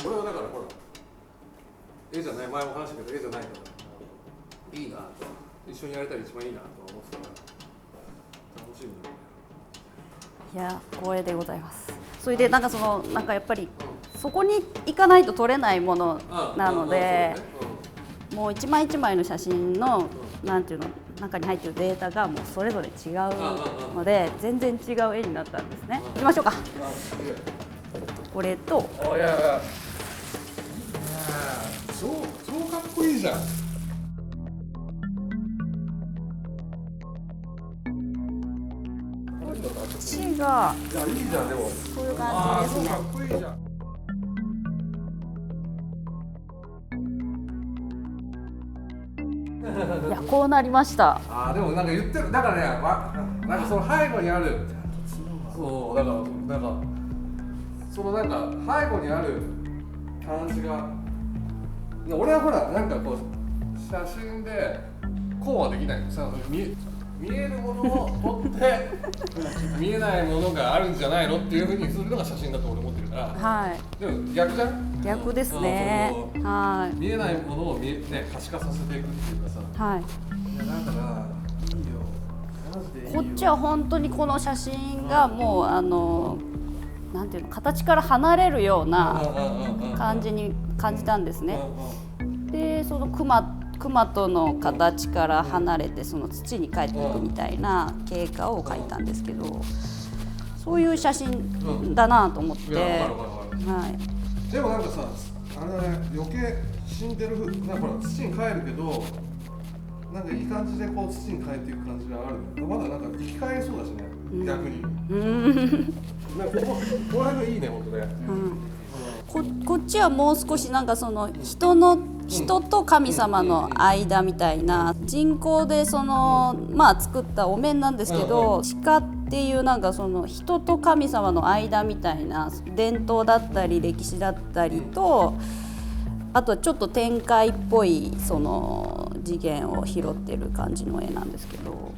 俺はだからほら絵じゃない、前も話したけど絵じゃないからいいなと、一緒にやれたら一番いいなと思ってたから楽しいんだよね。いや光栄でございます。それでなんかなんかやっぱりそこに行かないと撮れないものなので、もう一枚一枚の写真のなんていうの中に入ってるデータがもうそれぞれ違うので全然違う絵になったんですね。行きましょうか。これといや超かっこいいじゃん。土がいやいいじゃん。でもそういう感じですね。かっこいいじゃん。いやこうなりました。でもなんか言ってる、だからね、なんかその背後にある、そうだからなんかそのなんか背後にある感じが、俺はほらなんかこう写真でこうはできない。さ見えるものを撮って見えないものがあるんじゃないのっていうふうにするのが写真だと俺思ってるから。はい。でも逆じゃん。逆ですね。はい。見えないものを可視化させていくっていうかさ。はい。いやだからいいよ。マジでいいよ。こっちは本当にこの写真がもうなんていうの形から離れるような感じに感じたんですね。でその熊との形から離れてその土に帰っていくみたいな経過を描いたんですけど、そういう写真だなと思って。はい。でもなんかさ、あれだね、余計死んでるなんかほら土に帰るけど、なんかいい感じでこう土に帰っていく感じがある。まだなんか生き返りそうだしね、逆に。なんかここら辺がいいね、本当ね。こっちはもう少しなんかその人と神様の間みたいな人工で作ったお面なんですけど、鹿っていうなんかその人と神様の間みたいな伝統だったり歴史だったりと、あとはちょっと展開っぽいその次元を拾ってる感じの絵なんですけど。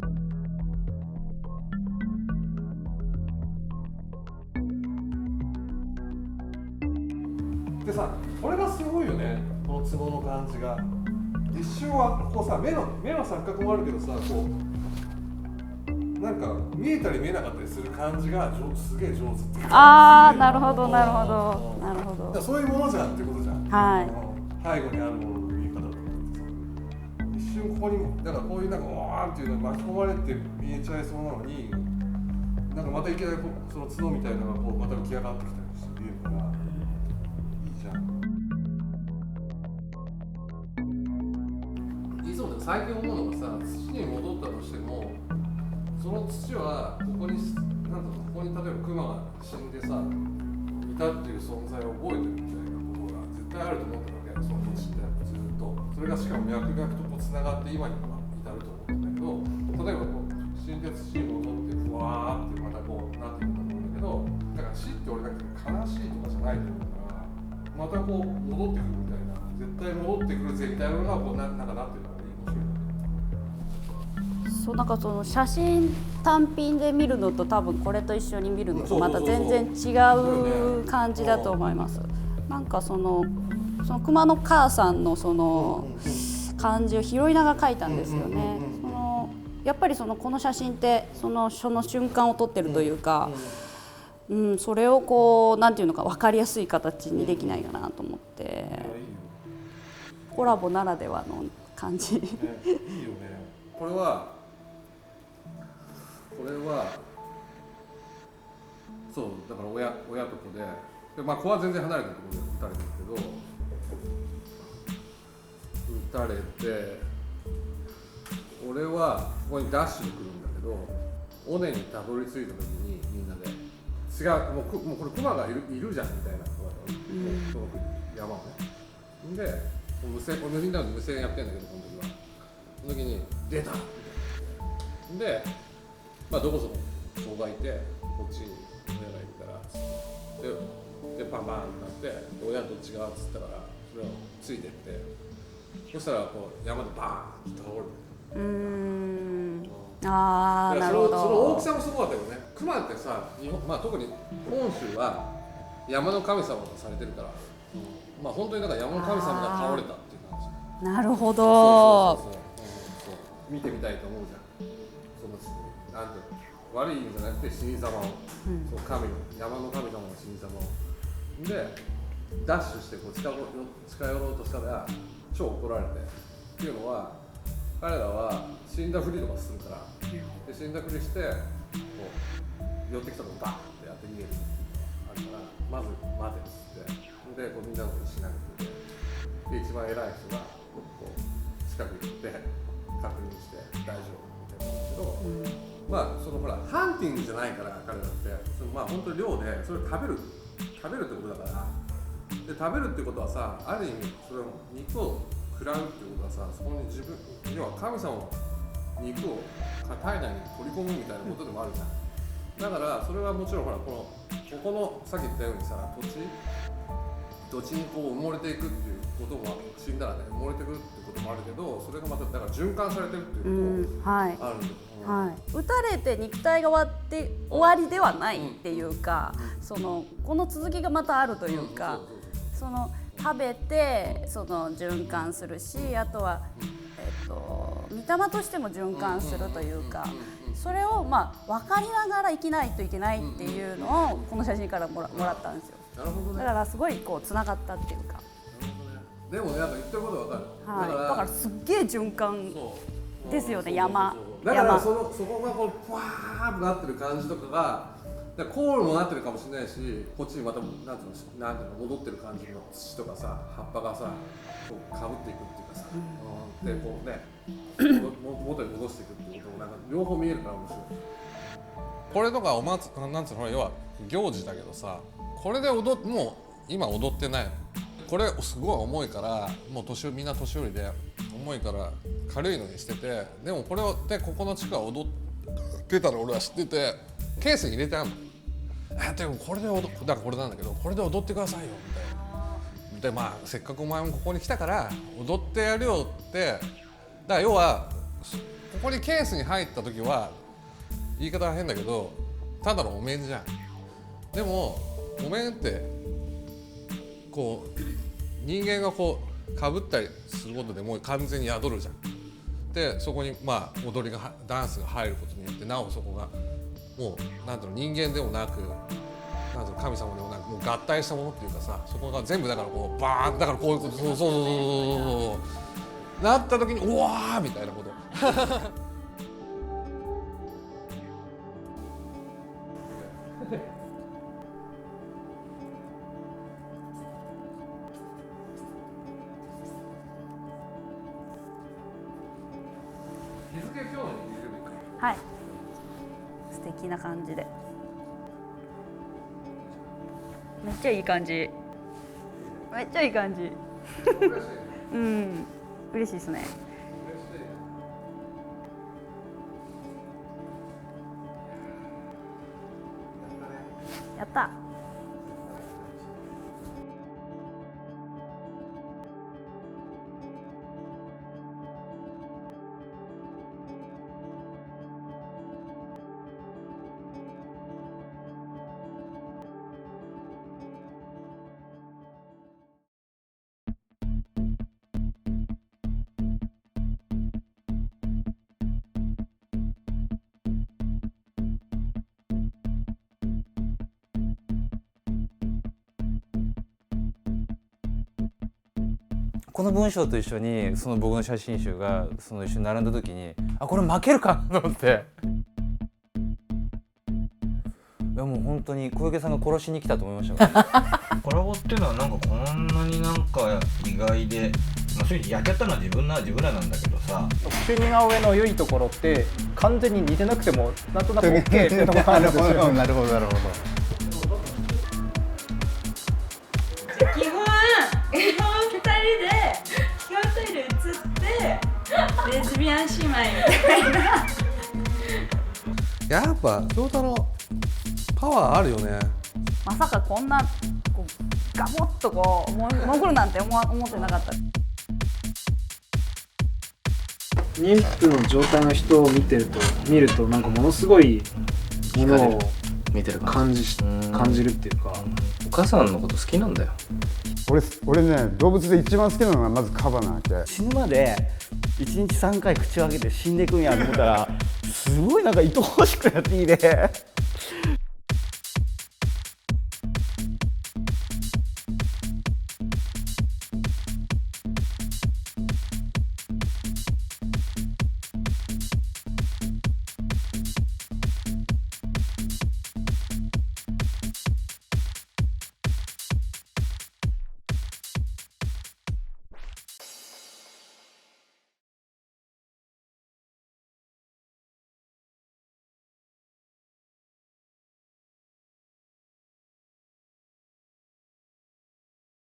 でさ、これがすごいよね、このツボの感じが。一瞬はこうさ、目の錯覚もあるけどさ、こうなんか見えたり見えなかったりする感じがすげえ上手っていうか。なるほどなるほどなるほど。そういうものじゃんっていうことじゃん。はい。背後にあるものの見え方とか一瞬ここにだからこういうなんかわーっていうの巻き込まれて見えちゃいそうなのに、なんかまたいきなりその角みたいなのがこうまた浮き上がってきたりして見えるから。最近思うのがさ、土に戻ったとしても、その土はここにここに例えばクマが死んでさいたっていう存在を覚えてるみたいなことが絶対あると思ってるわけ。その土ってずっとそれがしかも脈々とこうつながって今に至ると思うんだけど、例えばこう死んで土に戻ってふわーってまたこうなっていくと思うんだけど、だから死って俺だけ悲しいとかじゃないと思うから、またこう戻ってくるみたいな、絶対戻ってくるぜみたいなのがこうなんかなってる。そうなんかその写真単品で見るのと多分これと一緒に見るのとまた全然違う感じだと思います。なんかその熊の母さんのその感じを拾いながら描いたんですよね。やっぱりこの写真ってその瞬間を撮ってるというか、それをこうなんていうのか分かりやすい形にできないかなと思って、コラボならではの感じ。いいよね。これはそうだから親と子で、まあ子は全然離れたところで撃たれてるけど、撃たれて俺はここにダッシュに来るんだけど、尾根にたどり着いた時にみんなで違う、もうこれクマがいるじゃんみたいなこうその山をね。でみんなで無線やってんだけど、この時に出たで、まあどこそこ人がいて、こっちに親がいるからでパンパンってなって、親どっち側っつったからそれをついてって、そしたらこう山でバーンって倒れて。なるほど。その大きさもすごかったよね。クマってさ、特に本州は山の神様とされてるから、まあ本当にだから山の神様が倒れたっていう感じ。なるほど。そう見てみたいと思うじゃん。そのなんていうの悪い意味じゃなくて死に様を、その神の山の神様の死に様をでダッシュしてこう近寄ろうとしたら超怒られてっていうのは彼らは死んだふりとかするから、で死んだふりしてこう寄ってきたのをバーンってやって逃げるっていうのがあるから、まず待てっつってでこうみんなのことしなくてで一番偉い人がこう近くに行って確認して大丈夫みたいなんだけど、まあそのほらハンティングじゃないから彼らってそのまあ本当に漁でそれを食べるってことだからで食べるってことはさある意味それを肉を食らうってことはさそこに自分要は神様の肉を体内に取り込むみたいなことでもあるじゃん。だからそれはもちろんほらここのさっき言ったようにさ土地にこう埋もれていくっていうことも死んだらね埋もれてくるってこともあるけどそれがまただから循環されてるっていうこともあるんだよ、はい、打たれて肉体が終わりではないっていうか、この続きがまたあるというか、食べて循環するし、あとは、御霊としても循環するというか、それをまあ分かりながら生きないといけないっていうのをこの写真からもらったんですよ。なるほどね。だからすごいこうつながったっていうか。でもね、なんか言ってることわかる。はい。だからすっげえ循環ですよね、山。だからそこがこうふわーっとなってる感じとかが、コールもなってるかもしれないし、こっちにまたなんていうの戻ってる感じの土とかさ、葉っぱがさ、こうかぶっていくっていうかさ、でこうね、元に戻していくっていうこともなんか両方見えるから面白い。これとかなんつうの要は行事だけどさ、これでもう今踊ってないの。これすごい重いからもうみんな年寄りで重いから軽いのにしてて、でもこれをでここの地区は踊ってたら俺は知っててケースに入れてあるの。でもこれでだからこれなんだけどこれで踊ってくださいよみたいな。でまあせっかくお前もここに来たから踊ってやるよって。だから要はここにケースに入った時は言い方は変だけどただのお面じゃん。でもお面ってこう人間がこうかぶったりすることでもう完全に宿るじゃん。でそこにまあ踊りがダンスが入ることによってなおそこがもうなんていうの人間でもなくなんていうの神様でもなくもう合体したものっていうかさ、そこが全部だからこうバーンだからこういうことそうなった時にうわーみたいなこと。はい、素敵な感じでめっちゃいい感じめっちゃいい感じうん嬉しいですね。やった。この文章と一緒にその僕の写真集がその一緒に並んだ時にこれ負けるかと思って、いやもう本当に小池さんが殺しに来たと思いましたからコラボっていうのはなんかこんなになんか意外で、正直やっちゃったのは自分らなんだけどさ、伏見が上の良いところって完全に似てなくてもなんとなく OK っていうのがあるんですよ。なるほどなるほど。レズビアン姉妹みたいな。やっぱ京太郎パワーあるよね。まさかこんなこうガボッとこう潜るなんて思ってなかった。妊婦の状態の人を見るとなんかものすごいものを感じるっていうか、お母さんのこと好きなんだよ。俺ね動物で一番好きなのがまずカバなわけ。死ぬまで1日3回口を開けて死んでいくんやと思ったらすごいなんか愛おしくなっていいね。